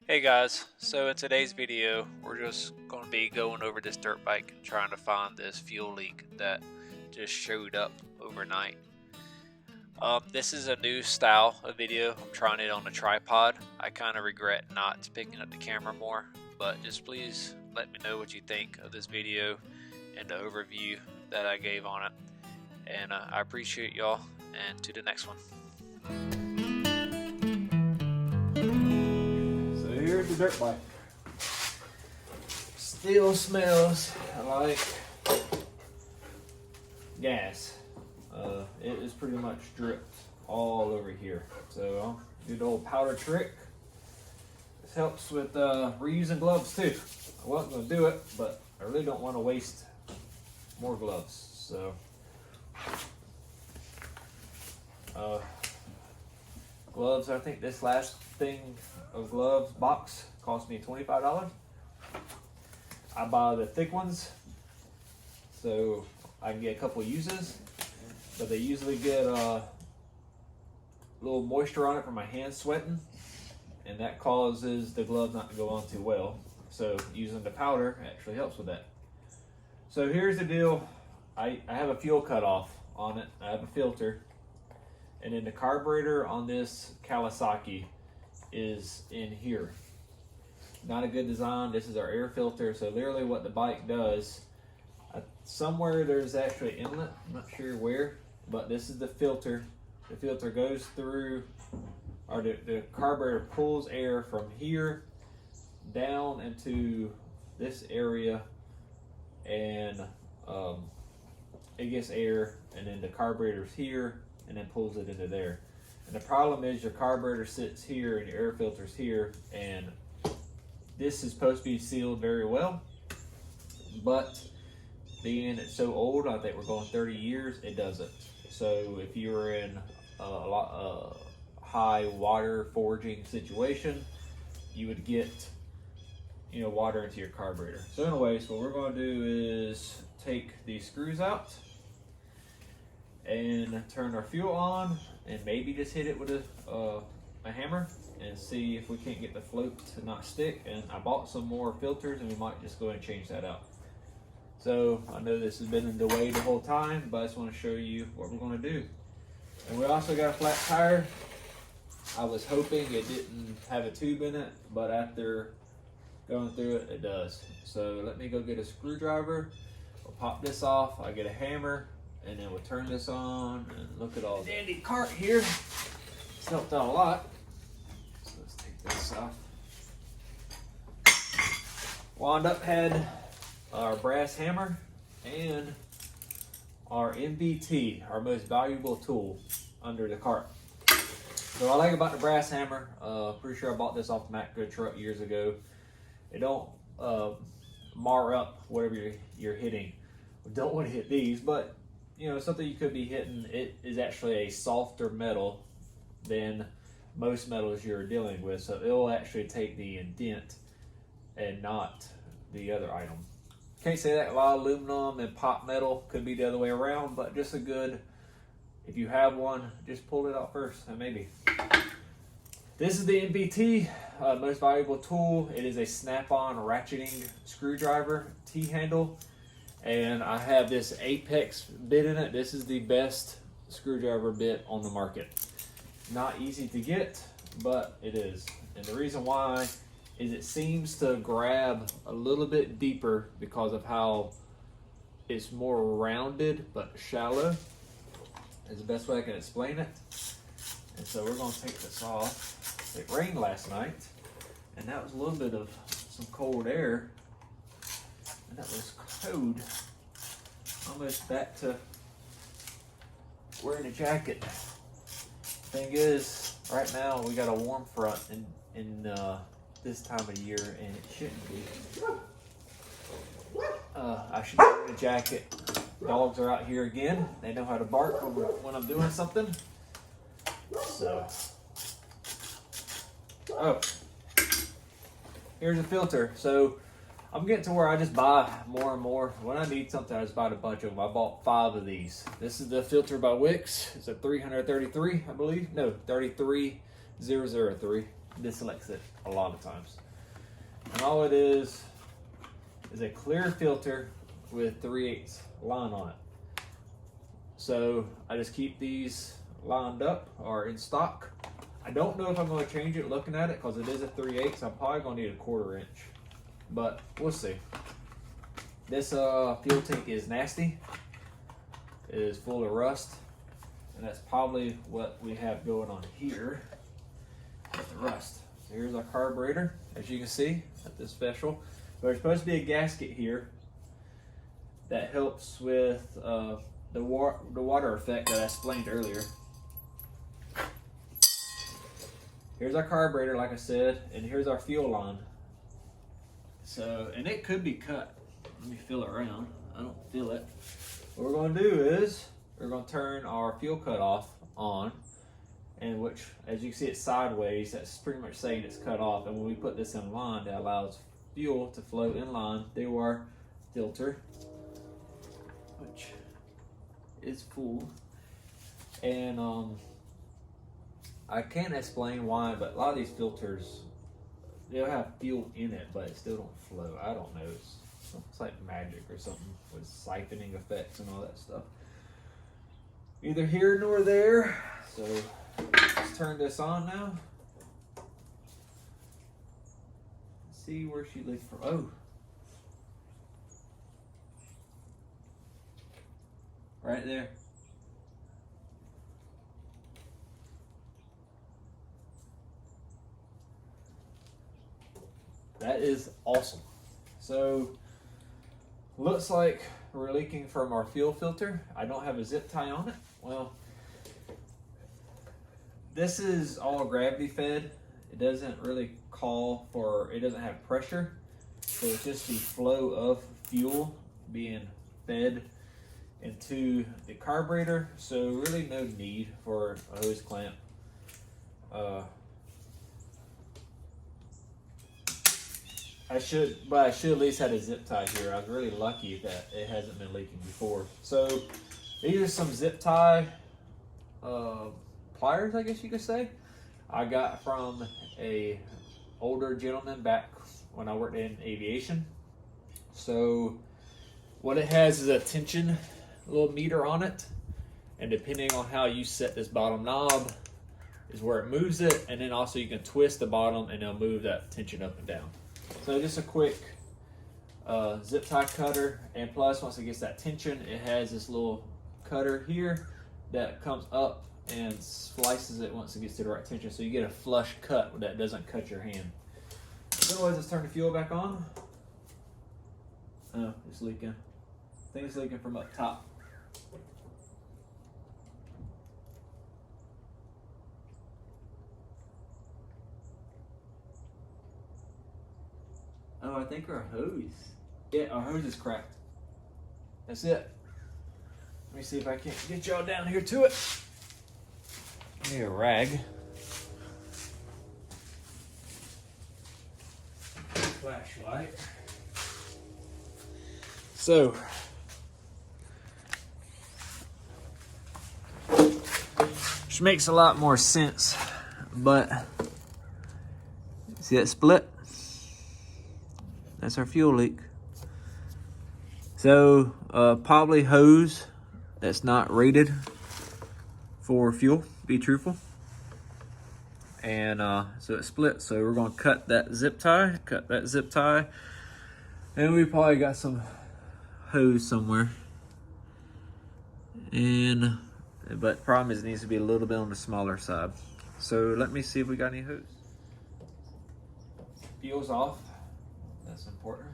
Hey guys, so in today's video, we're just going to be going over this dirt bike and trying to find this fuel leak that just showed up overnight. This is a new style of video. I'm trying it on a tripod. I kind of regret not picking up the camera more, but just please let me know what you think of this video and the overview that I gave on it. And I appreciate y'all, and to the next one. Here's the dirt bike. Still smells like gas. It is pretty much dripped all over here. So I'll do the old powder trick. This helps with reusing gloves too. I wasn't going to do it, but I really don't want to waste more gloves. So gloves, I think this last thing of gloves box cost me $25. I buy the thick ones so I can get a couple uses, but they usually get a little moisture on it from my hands sweating, and that causes the glove not to go on too well. So using the powder actually helps with that. So here's the deal. I have a fuel cutoff on it. I have a filter, and then the carburetor on this Kawasaki is in here. Not a good design. This is our air filter. So literally what the bike does, somewhere there's actually an inlet, I'm not sure where, but this is the filter. The filter goes through, or the carburetor pulls air from here down into this area, and it gets air, and then the carburetor's here and then pulls it into there. And the problem is your carburetor sits here and your air filter's here, and this is supposed to be sealed very well, but being it's so old, I think we're going 30 years, it doesn't. So if you're in a high water forging situation, you would get water into your carburetor. So anyways, what we're going to do is take these screws out and turn our fuel on, and maybe just hit it with a hammer and see if we can't get the float to not stick. And I bought some more filters, and we might just go ahead and change that out. So I know this has been in the way the whole time, but I just want to show you what we're going to do. And we also got a flat tire. I was hoping it didn't have a tube in it, but after going through it, it does. So let me go get a screwdriver. We'll pop this off. I get a hammer, and then we'll turn this on, and look at all the dandy cart here. It's helped out a lot. So let's take this off. Wound up had our brass hammer and our MBT, our most valuable tool, under the cart. So what I like about the brass hammer, pretty sure I bought this off the Mac Good truck years ago. It don't mar up whatever you're hitting. We don't want to hit these, but something you could be hitting. It is actually a softer metal than most metals you're dealing with, so it'll actually take the indent and not the other item. Can't say that a lot of aluminum and pot metal could be the other way around, but just a good, if you have one, just pull it out first, and maybe. This is the MBT, most valuable tool. It is a snap-on ratcheting screwdriver T-handle. And I have this Apex bit in it. This is the best screwdriver bit on the market. Not easy to get, but it is. And the reason why is it seems to grab a little bit deeper because of how it's more rounded but shallow. Is the best way I can explain it. And so we're going to take this off. It rained last night, and that was a little bit of some cold air. And that was cold. Almost back to wearing a jacket. Thing is, right now we got a warm front in this time of year, and it shouldn't be. I should wear a jacket. Dogs are out here again. They know how to bark when I'm doing something. So, here's a filter. So I'm getting to where I just buy more and more. When I need something, I just buy a bunch of them. I bought 5 of these. This is the filter by Wix. It's a 333, I believe. No, 33003. deselects it a lot of times. And all it is a clear filter with 3/8 line on it. So I just keep these lined up or in stock. I don't know if I'm going to change it looking at it because it is a 3/8. So I'm probably going to need a 1/4 inch, but we'll see. This fuel tank is nasty. It is full of rust, and that's probably what we have going on here with the rust. So here's our carburetor, as you can see at this special. There's supposed to be a gasket here that helps with the water effect that I explained earlier. Here's our carburetor, like I said, and here's our fuel line. So, and it could be cut. Let me feel it around. I don't feel it. What we're going to do is we're going to turn our fuel cutoff on, and which, as you can see, it's sideways. That's pretty much saying it's cut off. And when we put this in line, that allows fuel to flow in line through our filter, which is full. And I can't explain why, but a lot of these filters, they'll have fuel in it, but it still don't flow. I don't know. It's like magic or something with siphoning effects and all that stuff. Neither here nor there. So let's turn this on now. See where she leaked from. Oh. Right there. That is awesome. So, looks like we're leaking from our fuel filter. I don't have a zip tie on it. Well, this is all gravity fed. It doesn't really call for, it doesn't have pressure. So it's just the flow of fuel being fed into the carburetor. So really no need for a hose clamp. I should at least had a zip tie here. I was really lucky that it hasn't been leaking before. So these are some zip tie pliers, I guess you could say. I got from a older gentleman back when I worked in aviation. So what it has is a tension little meter on it, and depending on how you set this bottom knob is where it moves it, and then also you can twist the bottom and it'll move that tension up and down. So just a quick zip tie cutter, and plus once it gets that tension, it has this little cutter here that comes up and slices it once it gets to the right tension, so you get a flush cut that doesn't cut your hand. Otherwise, let's turn the fuel back on. Oh, it's leaking. I think it's leaking from up top. Oh, I think our hose. Yeah, our hose is cracked. That's it. Let me see if I can get y'all down here to it. Give me a rag. Flashlight. So, which makes a lot more sense, but see that split? That's our fuel leak. So, probably hose that's not rated for fuel, be truthful. And so it split. So we're gonna cut that zip tie, and we probably got some hose somewhere. And but the problem is it needs to be a little bit on the smaller side. So let me see if we got any hose. Fuel's off. That's important.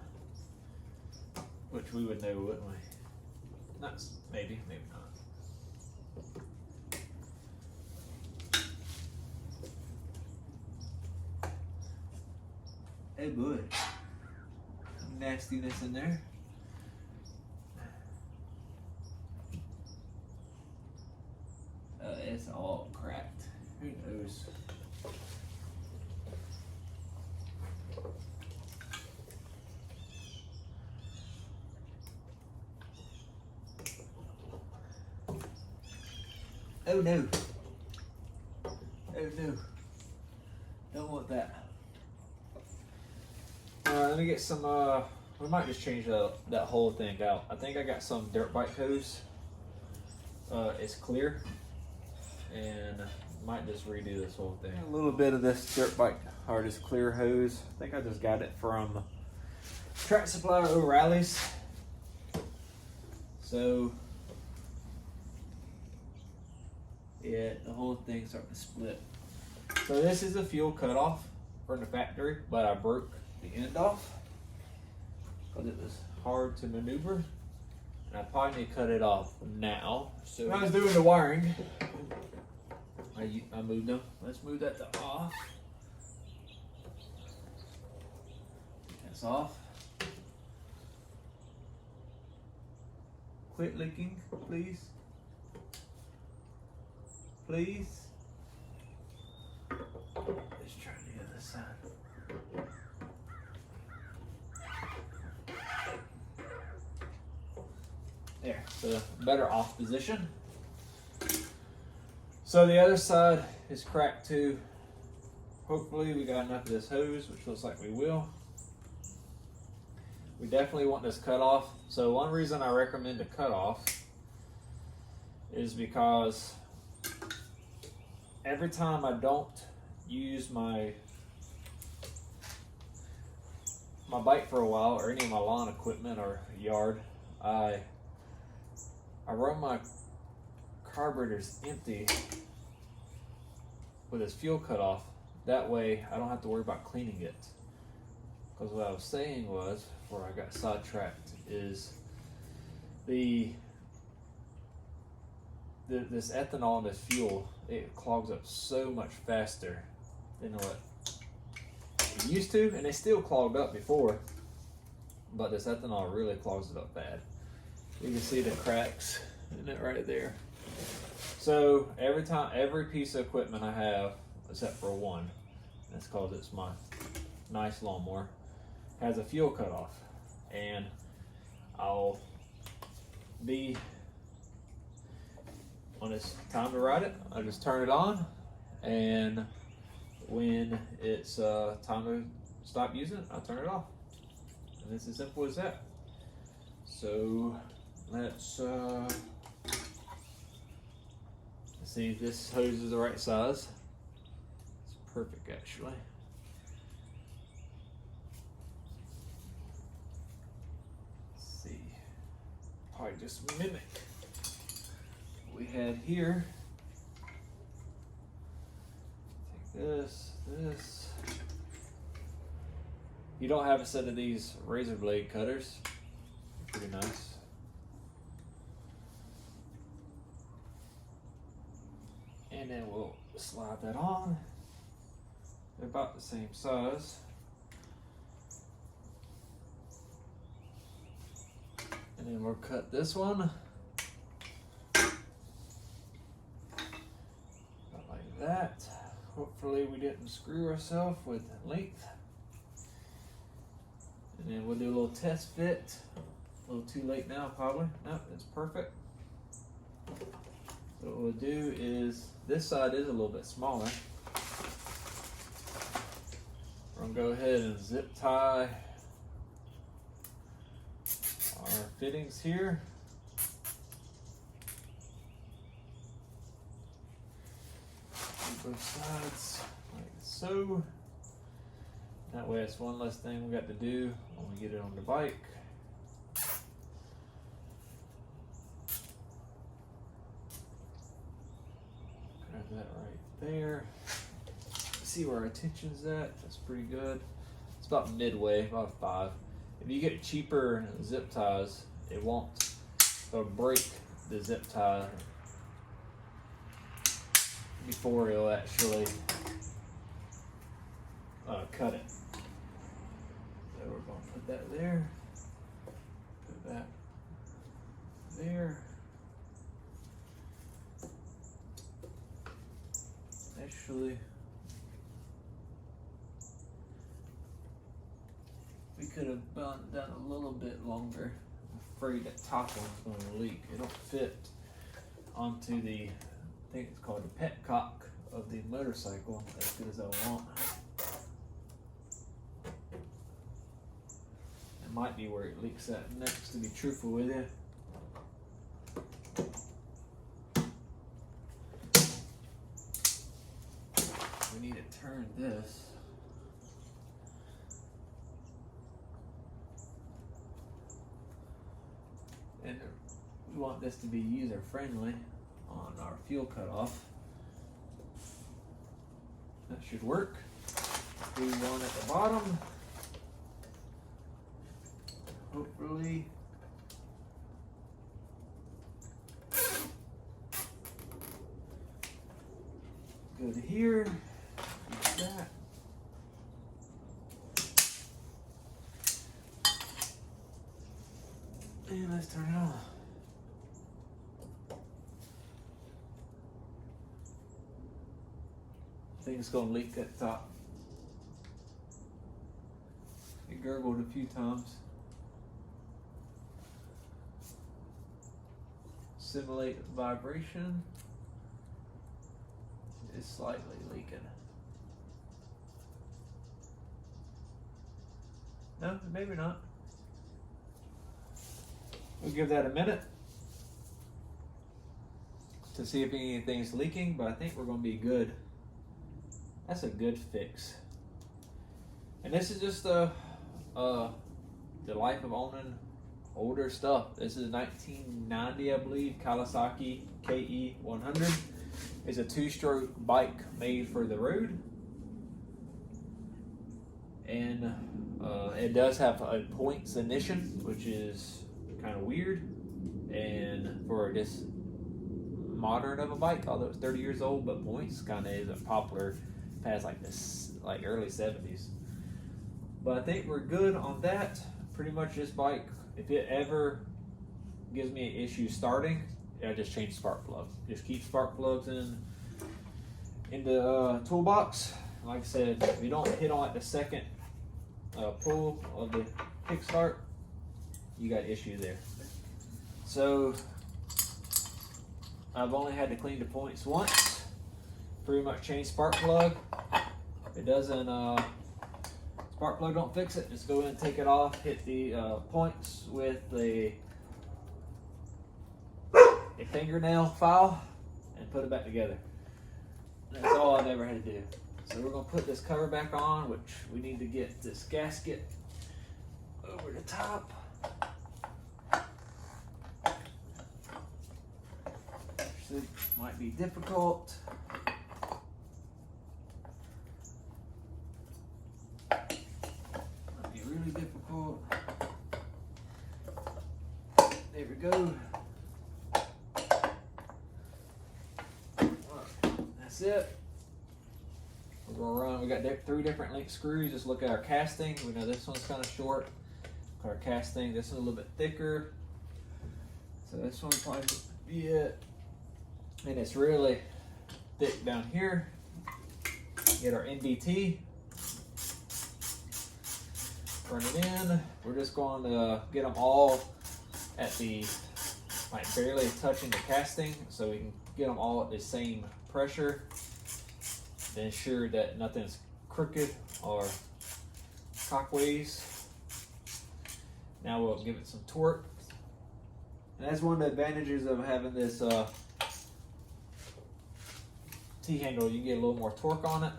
Which we would know, wouldn't we? Not maybe, maybe not. Hey, boy. Some nastiness in there. It's all cracked. Who knows? Oh no. Oh no. Don't want with that. Let me get some, we might just change that whole thing out. I think I got some dirt bike hose. It's clear, and might just redo this whole thing. A little bit of this dirt bike, or this clear hose. I think I just got it from Track Supply O'Reilly's. So, yeah, the whole thing's starting to split. So this is a fuel cutoff from the factory, but I broke the end off because it was hard to maneuver, and I probably need to cut it off now. So when I was doing the wiring, I moved them. Let's move that to off. That's off. Quit leaking, please. Please. Let's try the other side. There, so better off position. So the other side is cracked too. Hopefully we got enough of this hose, which looks like we will. We definitely want this cut off. So one reason I recommend a cut off is because every time I don't use my bike for a while, or any of my lawn equipment or yard, I run my carburetors empty with this fuel cutoff. That way I don't have to worry about cleaning it. Because what I was saying was, before I got sidetracked, is this ethanol and this fuel, it clogs up so much faster than what it used to, and it still clogged up before, but this ethanol really clogs it up bad. You can see the cracks in it right there. So every piece of equipment I have, except for one, that's because it's my nice lawnmower, has a fuel cutoff, and I'll be, when it's time to ride it, I just turn it on, and when it's time to stop using it, I turn it off. And it's as simple as that. So let's see if this hose is the right size. It's perfect, actually. Let's see. Probably just mimic what we had here. Take this. You don't have a set of these razor blade cutters. Pretty nice. And then we'll slide that on. They're about the same size. And then we'll cut this one. Like that. Hopefully we didn't screw ourselves with length. And then we'll do a little test fit. A little too late now, probably. No, it's perfect. So what we'll do is, this side is a little bit smaller. We're gonna go ahead and zip tie our fittings here. Both sides like so. That way it's one less thing we got to do when we get it on the bike. Grab that right there. See where our tension's at. That's pretty good. It's about midway, about 5. If you get cheaper zip ties, it'll break the zip tie before it'll actually cut it. So we're going to put that there, put that there. Actually, we could have done a little bit longer. I'm afraid that top one's going to leak. It don't fit onto the, I think it's called the petcock of the motorcycle as good as I want. might be where it leaks at next, to be truthful with you. We need to turn this. And we want this to be user friendly on our fuel cutoff. That should work. Do one at the bottom. Hopefully. Go to here. Use that. And let's turn it on. I think it's gonna leak at the top. It gurgled a few times. Simulate vibration. It's slightly leaking. No, maybe not. We'll give that a minute to see if anything's leaking, but I think we're going to be good. That's a good fix. And this is just the life of owning older stuff. This is 1990, I believe, Kawasaki KE100. It's a 2-stroke bike made for the road. And it does have a points ignition, which is kind of weird. And for this modern of a bike, although it's 30 years old, but points kind of isn't popular past like this, like early 70s. But I think we're good on that. Pretty much this bike, if it ever gives me an issue starting, I just change spark plug. Just keep spark plugs in the toolbox. Like I said, if you don't hit on like the second pull of the kickstart, you got issues there. So I've only had to clean the points once. Pretty much change spark plug. If it doesn't, spark plug don't fix it, just go in and take it off, hit the points with a fingernail file and put it back together. That's all I've ever had to do. So we're going to put this cover back on, which we need to get this gasket over the top. Which might be difficult. Might be really difficult. There we go. That's it. We're going to run, we got 3 different length screws. Just look at our casting. We know this one's kind of short. Our casting, this one's a little bit thicker. So this one probably be it. And it's really thick down here. Get our NDT. Run it in. We're just going to get them all at the, like barely touching the casting, so we can get them all at the same pressure to ensure that nothing's crooked or cockways. Now we'll give it some torque. And that's one of the advantages of having this T-handle. You get a little more torque on it.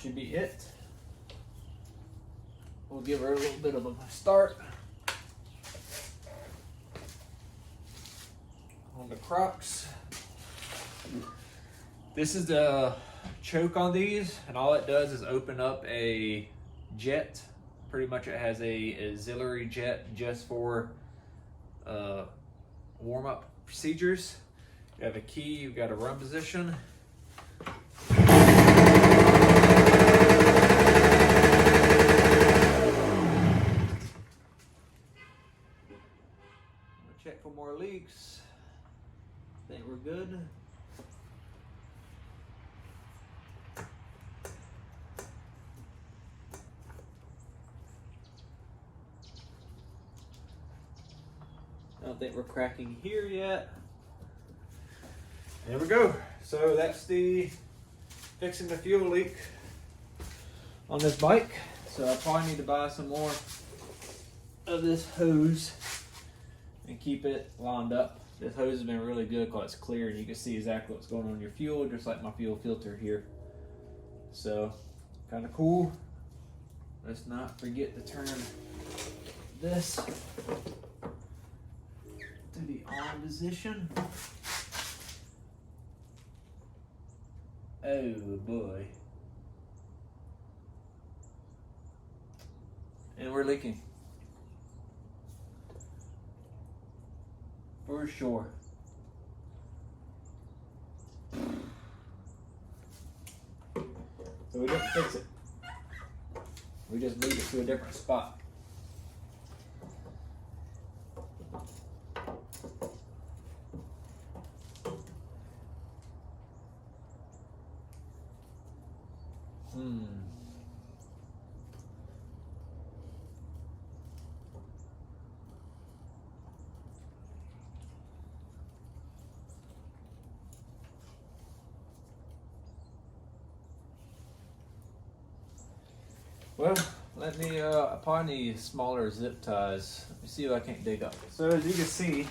Should be it. We'll give her a little bit of a start on the Crocs. This is the choke on these, and all it does is open up a jet. Pretty much it has a auxiliary jet just for warm-up procedures. You have a key, you've got a run position. Check for more leaks. I think we're good. I don't think we're cracking here yet. There we go. So that's the fixing the fuel leak on this bike. So I probably need to buy some more of this hose and keep it lined up. This hose has been really good because it's clear and you can see exactly what's going on in your fuel, just like my fuel filter here. So, kind of cool. Let's not forget to turn this to the on position. Oh boy. And we're leaking. For sure. So we didn't fix it. We just moved it to a different spot. Well, let me, I probably need smaller zip ties. Let me see if I can't dig up. So as you can see,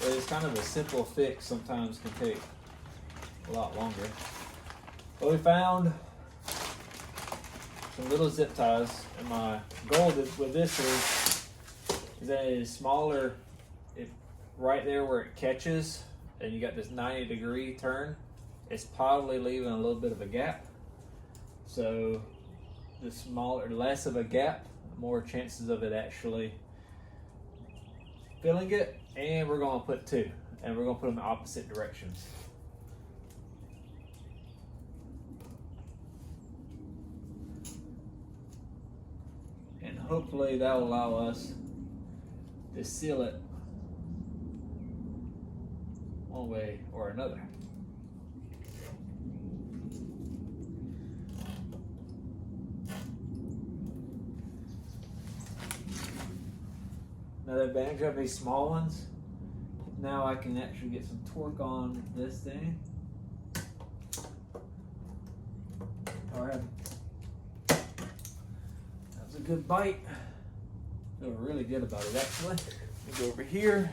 it's kind of a simple fix, sometimes can take a lot longer. But we found some little zip ties, and my goal with this is that it is smaller. If right there where it catches, and you got this 90-degree turn, it's probably leaving a little bit of a gap. So the smaller, less of a gap, more chances of it actually filling it. And we're going to put two, and we're going to put them in opposite directions. And hopefully that will allow us to seal it one way or another. Another advantage of these small ones, now I can actually get some torque on this thing. Alright, that was a good bite. Feel really good about it actually. Let me go over here.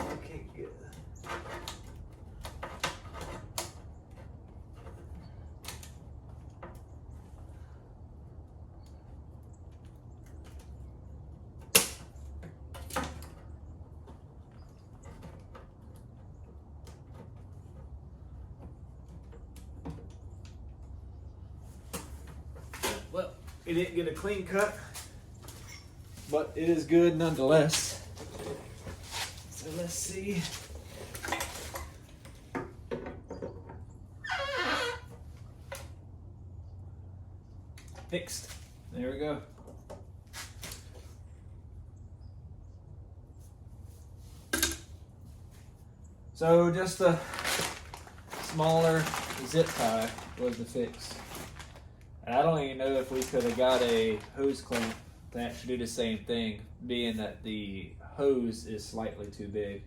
Okay, good. Well, it didn't get a clean cut, but it is good nonetheless. So let's see. Fixed. There we go. So just a smaller zip tie was the fix. And I don't even know if we could have got a hose clamp to actually do the same thing, being that the hose is slightly too big.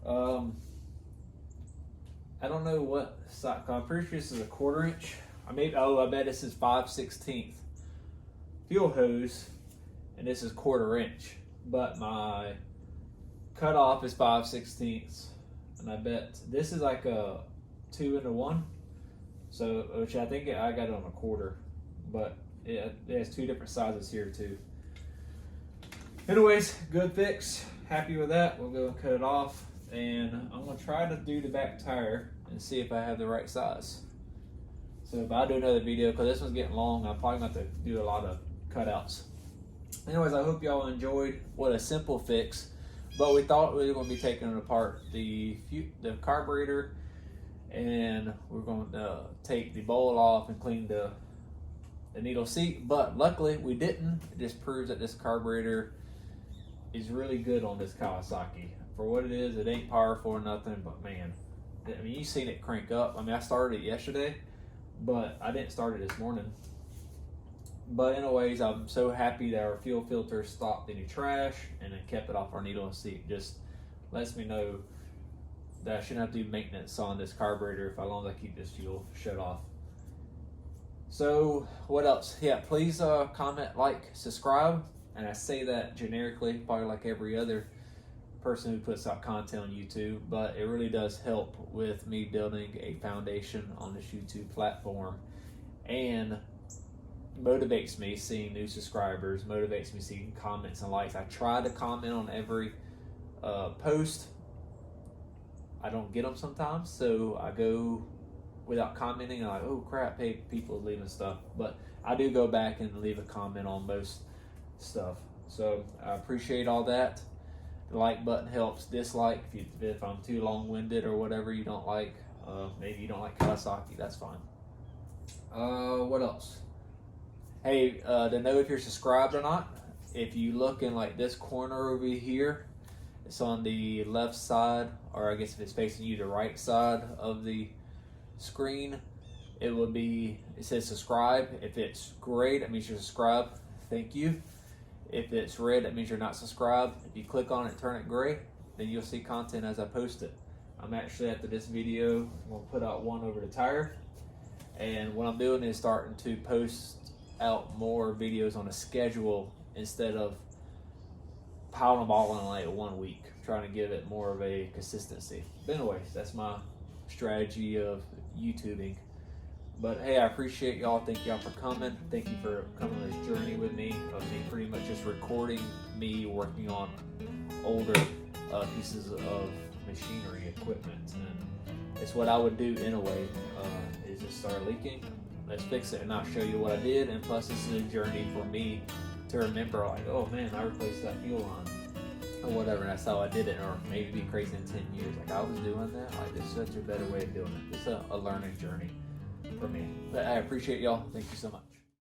I don't know what size. I'm pretty sure this is a 1/4 inch. I bet this is 5/16 fuel hose, and this is 1/4 inch. But my cutoff is 5/16, and I bet this is like a 2-in-1. So, which I think I got it on a 1/4, but it has two different sizes here too. Anyways, good fix. Happy with that. We'll go and cut it off, and I'm gonna try to do the back tire and see if I have the right size. So if I do another video, because this one's getting long, I'm probably gonna have to do a lot of cutouts. Anyways, I hope y'all enjoyed. What a simple fix. But we thought we were gonna be taking it apart, the carburetor, and we're going to take the bowl off and clean the needle seat, but luckily we didn't. It just proves that this carburetor is really good on this Kawasaki. For what it is, it ain't powerful or nothing, but man, I mean, you've seen it crank up. I mean, I started it yesterday, but I didn't start it this morning. But anyways, I'm so happy that our fuel filter stopped any trash and it kept it off our needle and seat. Just lets me know that I shouldn't have to do maintenance on this carburetor if as long as I keep this fuel shut off. So what else? Yeah, please comment, like, subscribe. And I say that generically, probably like every other person who puts out content on YouTube, but it really does help with me building a foundation on this YouTube platform, and motivates me seeing new subscribers, motivates me seeing comments and likes. I try to comment on every post. I don't get them sometimes, so I go without commenting. I'm like, oh crap, hey, people are leaving stuff. But I do go back and leave a comment on most stuff. So I appreciate all that. The like button helps. Dislike if I'm too long-winded or whatever you don't like. Maybe you don't like Kawasaki, that's fine. What else? Hey, to know if you're subscribed or not, if you look in like this corner over here, it's on the left side, or I guess if it's facing you, the right side of the screen, it says subscribe. If it's gray, that means you're subscribed. Thank you. If it's red, that means you're not subscribed. If you click on it, turn it gray, then you'll see content as I post it. I'm actually, after this video, I'm going to put out one over the tire. And what I'm doing is starting to post out more videos on a schedule instead of piling them all in like 1 week. I'm trying to give it more of a consistency. But anyways, that's my strategy of YouTubing. But hey, I appreciate y'all. Thank y'all for coming. Thank you for coming on this journey with me of me pretty much just recording me working on older pieces of machinery, equipment, and it's what I would do anyway. Is just start leaking, let's fix it, and I'll show you what I did. And plus, this is a journey for me to remember, like, oh man, I replaced that fuel line or whatever, and that's how I did it. Or maybe be crazy in 10 years, like I was doing that. Like, this is such a better way of doing it. It's a learning journey for me. But I appreciate y'all. Thank you so much.